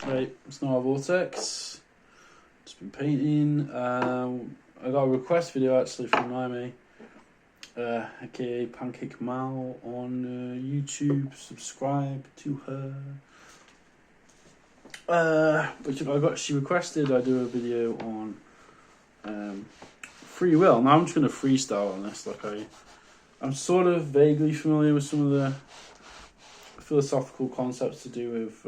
Right, it's now a vortex. Just been painting. I got a request video actually from Naomi, aka PancakeMao on YouTube. Subscribe to her. But she requested I do a video on free will. Now I'm just gonna freestyle on this. I'm sort of vaguely familiar with some of the philosophical concepts to do with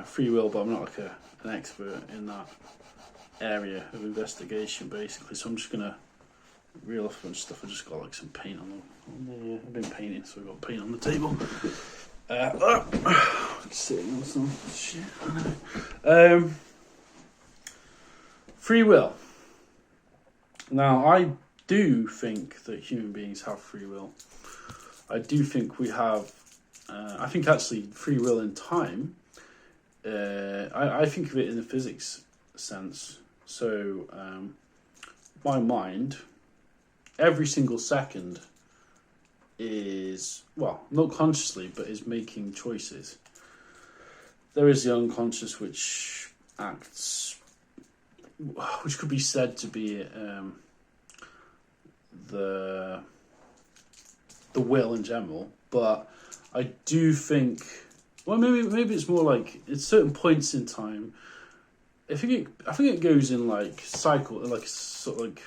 free will, but I'm not like an expert in that area of investigation, basically. So I'm just gonna reel off a bunch of stuff. I just got like some paint on the I've been painting, so I've got paint on the table. Sitting on some shit. Free will. Now, I do think that human beings have free will. I do think we have. I think actually free will in time. I think of it in the physics sense. So, my mind, every single second is, well, not consciously, but is making choices. There is the unconscious, which acts, which could be said to be the will in general, but I do think, well, maybe it's more like at certain points in time. I think it goes in like cycle, like sort of like,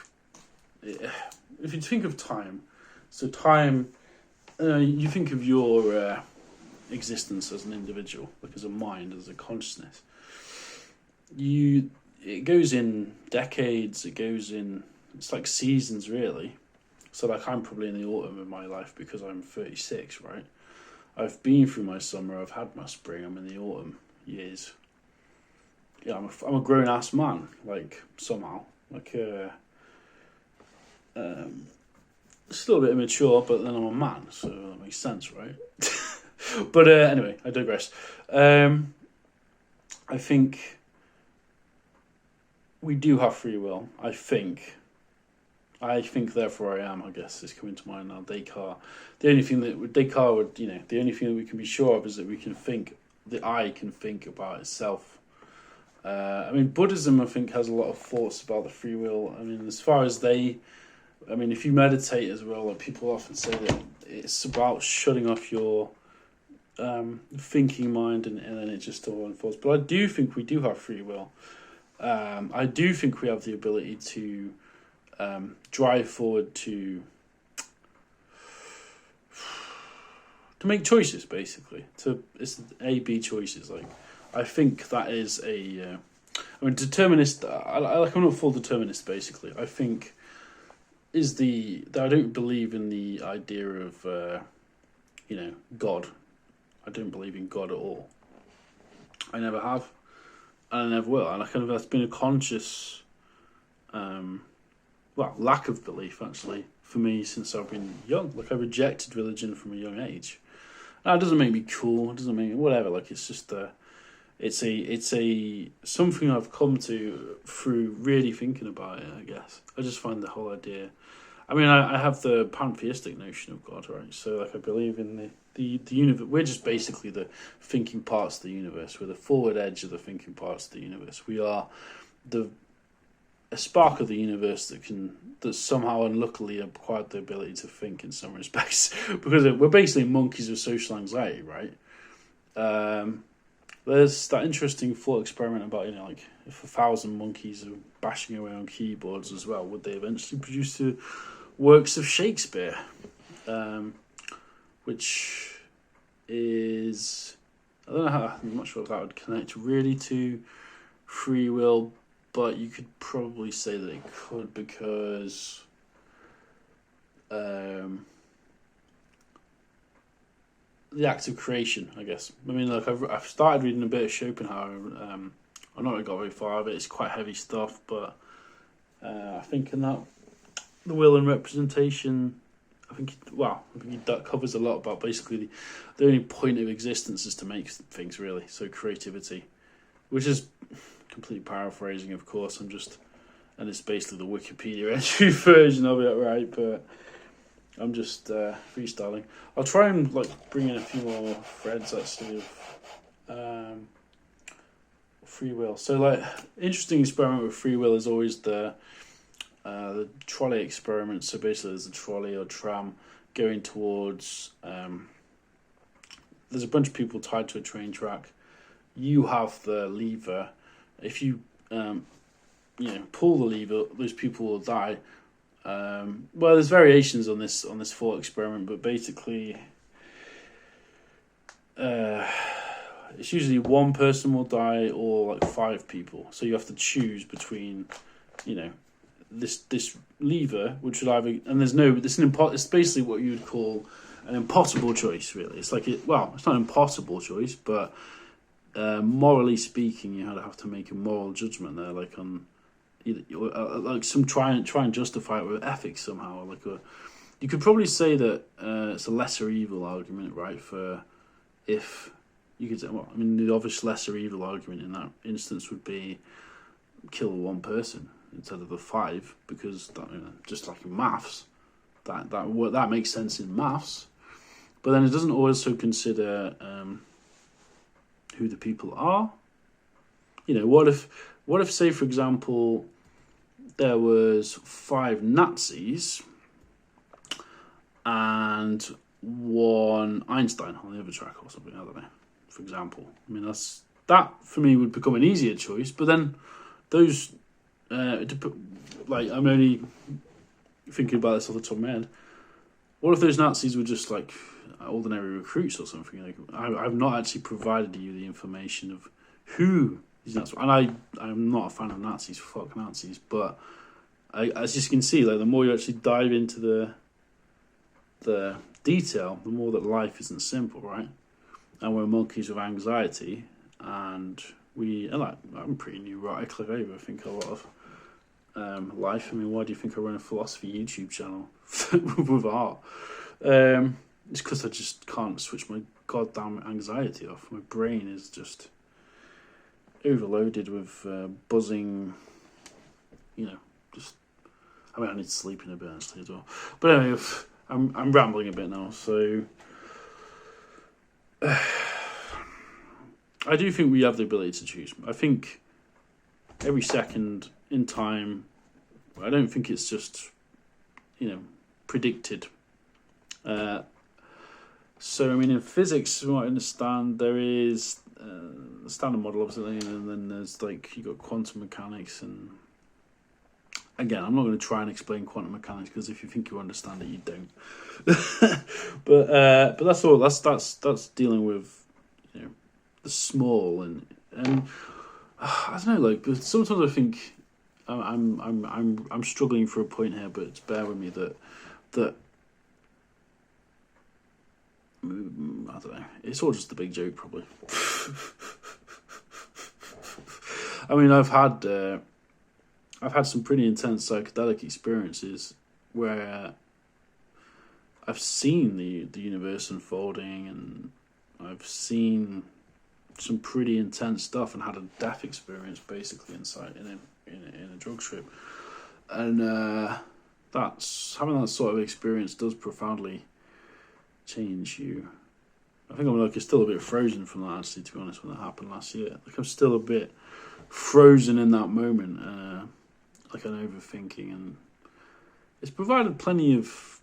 if you think of time, so time, you think of your existence as an individual, like as a mind, as a consciousness. It goes in decades. It goes in. It's like seasons, really. So like I'm probably in the autumn of my life because I'm 36, right? I've been through my summer. I've had my spring. I'm in the autumn years. Yeah, I'm a grown ass man. Like somehow, like still a bit immature, but then I'm a man, so that makes sense, right? But anyway, I digress. I think we do have free will. I think therefore I am, I guess, is coming to mind now. Descartes. The only thing that we can be sure of is that we can think, the I can think about itself. I mean, Buddhism, I think, has a lot of thoughts about the free will. I mean, as far as if you meditate as well, like people often say that it's about shutting off your thinking mind, and then it just all unfolds. But I do think we do have free will. I do think we have the ability to drive forward to make choices, basically. It's A/B choices. Like I think that is determinist. I'm not full determinist. Basically, I think I don't believe in the idea of God. I don't believe in God at all. I never have, and I never will. And that's been a conscious, lack of belief actually for me since I've been young. Like I rejected religion from a young age. Now it doesn't make me cool. It doesn't make me whatever. Like it's just it's a something I've come to through really thinking about it. I guess I just find the whole idea. I mean, I have the pantheistic notion of God, right? So, like, I believe in the universe. We're just basically the thinking parts of the universe. We're the forward edge of the thinking parts of the universe. We are a spark of the universe that somehow unluckily acquired the ability to think in some respects, because we're basically monkeys with social anxiety, right? There's that interesting thought experiment about, like, if 1,000 monkeys are bashing away on keyboards as well, would they eventually produce the works of Shakespeare? Which is, I don't know I'm not sure if that would connect really to free will, but you could probably say that it could, because the act of creation, I guess. I mean, look, I've started reading a bit of Schopenhauer. I'm not really got very far of it. It's quite heavy stuff, but I think in that, the will and representation, I think that covers a lot about basically the only point of existence is to make things, really. So creativity, which is completely paraphrasing, of course. And it's basically the Wikipedia entry version of it, right? But I'm just freestyling. I'll try and bring in a few more threads actually of free will. So, like, interesting experiment with free will is always the trolley experiment. So basically, there's a trolley or tram going towards. There's a bunch of people tied to a train track. You have the lever. If you pull the lever, those people will die. Well, there's variations on this thought experiment, but basically, it's usually one person will die or like 5 people. So you have to choose between, this lever, which would either, and it's basically what you would call an impossible choice. Really, it's like it's not an impossible choice, but morally speaking, you have to make a moral judgment there, like on. Like some try and justify it with ethics somehow. You could probably say that it's a lesser evil argument, right? For if you could say, the obvious lesser evil argument in that instance would be kill one person instead of the 5, because that, just like in maths, that makes sense in maths. But then it doesn't also consider who the people are. What if, say, for example, there was 5 Nazis and 1 Einstein on the other track or something, I don't know, for example. That for me would become an easier choice, but then those, I'm only thinking about this off the top of my head. What if those Nazis were just like ordinary recruits or something? Like, I've not actually provided you the information of who. And I'm not a fan of Nazis, fuck Nazis, but as you can see, like, the more you actually dive into the detail, the more that life isn't simple, right? And we're monkeys with anxiety, and I'm pretty neurotic. Like, I overthink a lot of life. Why do you think I run a philosophy YouTube channel with art? It's because I just can't switch my goddamn anxiety off. My brain is just overloaded with buzzing, I need to sleep in a bit actually as well. But anyway, I'm rambling a bit now. So I do think we have the ability to choose. I think every second in time, I don't think it's just predicted. So in physics, from what I understand, there is the standard model, obviously, and then there's you got quantum mechanics, and again, I'm not going to try and explain quantum mechanics, because if you think you understand it, you don't. but that's all. That's dealing with the small and I don't know. But sometimes I think I'm struggling for a point here, but bear with me that. I don't know. It's all just a big joke, probably. I've had some pretty intense psychedelic experiences where I've seen the universe unfolding, and I've seen some pretty intense stuff, and had a death experience basically inside in a drug trip, and that's having that sort of experience does profoundly change you. I think I'm still a bit frozen from that, actually, to be honest, when that happened last year. I'm still a bit frozen in that moment, I'm overthinking, and it's provided plenty of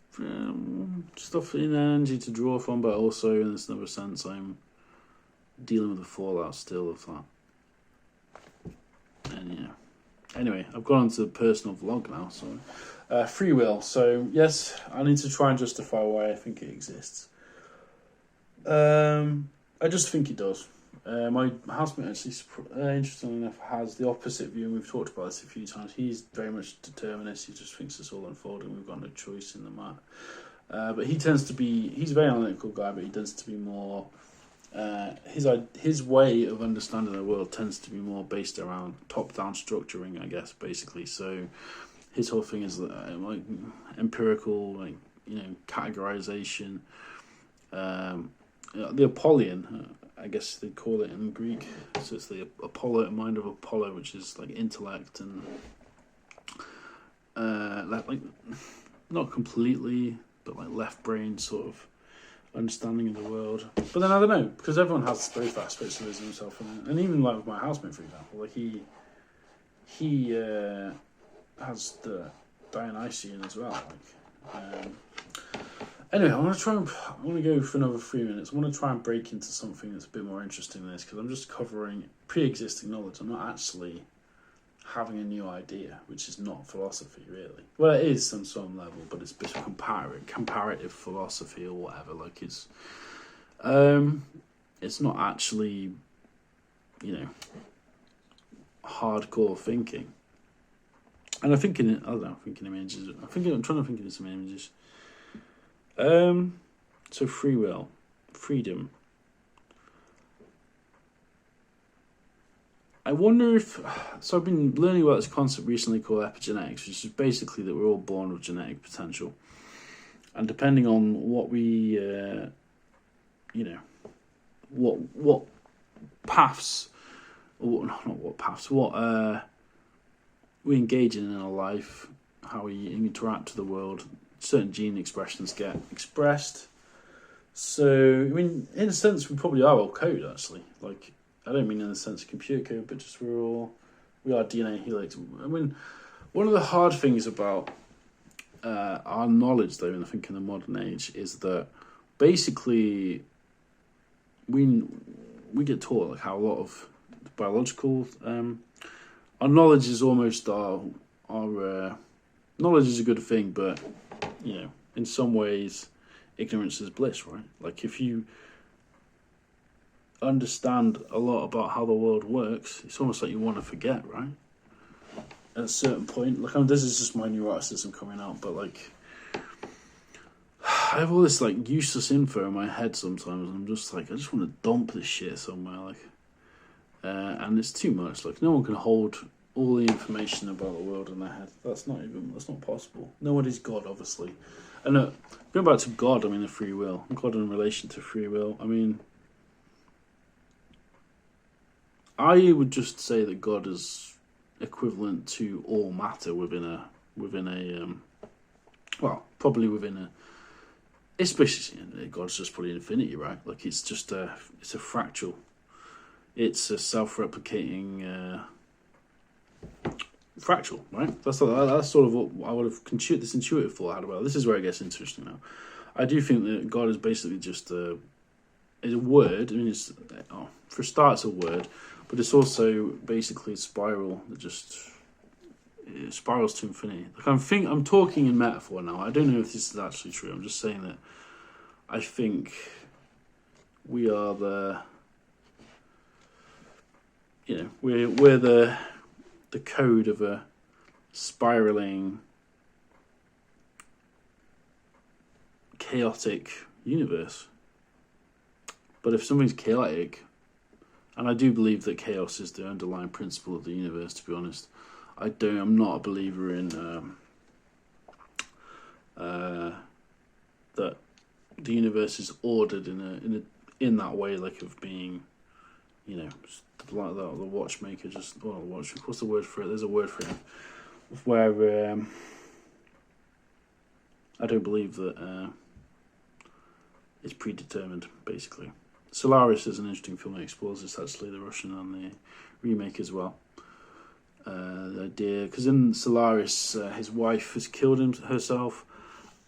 stuff in energy to draw from, but also in this other sense, I'm dealing with the fallout still of that. And anyway, I've gone on to the personal vlog now, so free will. So yes, I need to try and justify why I think it exists. I just think it does. My housemate actually, interestingly enough, has the opposite view, and we've talked about this a few times. He's very much determinist. He just thinks it's all unfolding. We've got no choice in the matter. But he's a very analytical guy, but he tends to be more, his way of understanding the world tends to be more based around top-down structuring, I guess, basically. So his whole thing is empirical, categorization. The Apollyon, I guess they'd call it in Greek. So it's the mind of Apollo, which is intellect and not completely, but left brain sort of understanding of the world. But then I don't know, because everyone has both aspects of himself, and even like with my housemate, for example, like he has the Dionysian as well. Anyway, I want to go for another 3 minutes. I want to try and break into something that's a bit more interesting than this, because I'm just covering pre-existing knowledge. I'm not actually having a new idea, which is not philosophy, really. Well, it is on some level, but it's a bit of comparative philosophy or whatever. Like, it's not actually, hardcore thinking. And I'm thinking images. I'm trying to think of some images. So free will, freedom. I wonder if... So I've been learning about this concept recently called epigenetics, which is basically that we're all born with genetic potential. And depending on what we, what paths, or not what paths, what we engage in our life, how we interact with the world, certain gene expressions get expressed. So, I mean, in a sense, we probably are all code, actually. Like, I don't mean in the sense of computer code, but just we are DNA helix. I mean, one of the hard things about our knowledge, though, and I think in the modern age, is that basically we get taught like how a lot of biological our knowledge is almost our knowledge is a good thing, but in some ways ignorance is bliss, right? Like, if you understand a lot about how the world works, it's almost like you want to forget, right? At a certain point, like, this is just my neuroticism coming out, but like, I have all this like useless info in my head sometimes, and I'm just like, I just want to dump this shit somewhere, like, and it's too much. Like, no one can hold all the information about the world in their head. That's not possible. Nobody's God, obviously. And going back to God, I mean the free will. God in relation to free will. I mean, I would just say that God is equivalent to all matter within a especially God's just probably infinity, right? Like, it's a fractal. It's a self-replicating fractal, right? That's sort of what I would have this intuitive thought I had about it. This is where it gets interesting now. I do think that God is basically just is a word. I mean, for a start, it's a word, but it's also basically a spiral that just spirals to infinity. Like, I'm talking in metaphor now. I don't know if this is actually true. I'm just saying that I think we are we're the code of a spiraling, chaotic universe. But if something's chaotic, and I do believe that chaos is the underlying principle of the universe, to be honest, I'm not a believer in that the universe is ordered in that way, like of being, like the watchmaker what's the word for it? There's a word for it, where I don't believe that it's predetermined, basically. Solaris is an interesting film that explores this, actually, the Russian and the remake as well. The idea, because in Solaris, his wife has killed herself,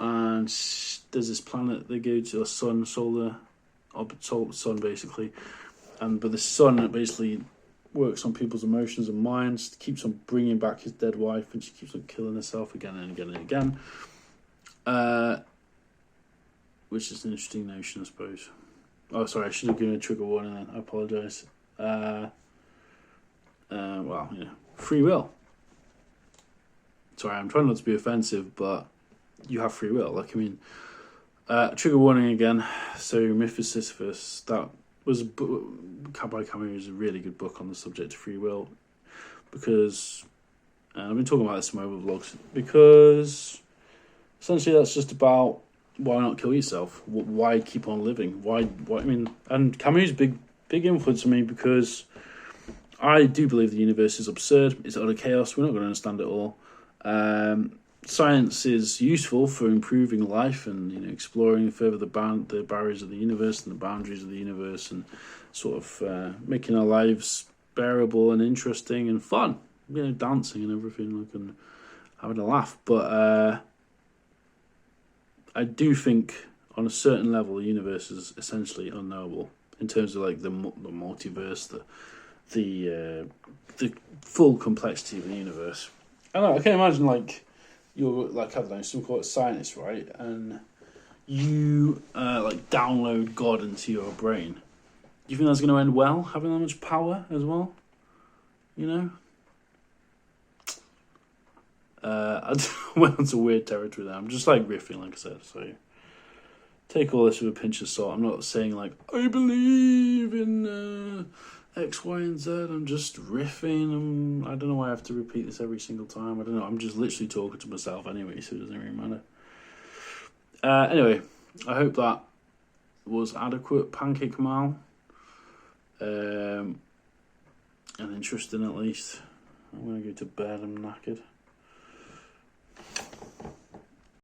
and there's this planet they go to, a sun, basically, but the sun basically works on people's emotions and minds, keeps on bringing back his dead wife, and she keeps on killing herself again and again and again, which is an interesting notion, I suppose. Oh, sorry, I should have given a trigger warning then. I apologise. Free will. Sorry, I'm trying not to be offensive, but you have free will. Like, I mean, trigger warning again. So, Myth of Sisyphus, that was by Camus, is a really good book on the subject of free will, because I've been talking about this in my other vlogs, because essentially that's just about why not kill yourself? Why keep on living? Why? I mean, and Camus' big influence on me, because I do believe the universe is absurd. It's utter chaos. We're not going to understand it all. science is useful for improving life and, you know, exploring further the barriers of the universe and the boundaries of the universe, and sort of making our lives bearable and interesting and fun. You know, dancing and everything, like, and having a laugh. But I do think, on a certain level, the universe is essentially unknowable in terms of like the multiverse, the full complexity of the universe. I don't know, I can imagine like you're like, I don't know, some sort of scientist, right? And you like download God into your brain. Do you think that's going to end well, having that much power as well? You know? I went into weird territory there. I'm just like riffing, like I said, so take all this with a pinch of salt. I'm not saying like, I believe in X, Y, and Z. I'm just riffing. I don't know why I have to repeat this every single time. I don't know. I'm just literally talking to myself anyway, so it doesn't really matter. Anyway, I hope that was adequate, PancakeMao. And interesting, at least. I'm going to go to bed. I'm knackered.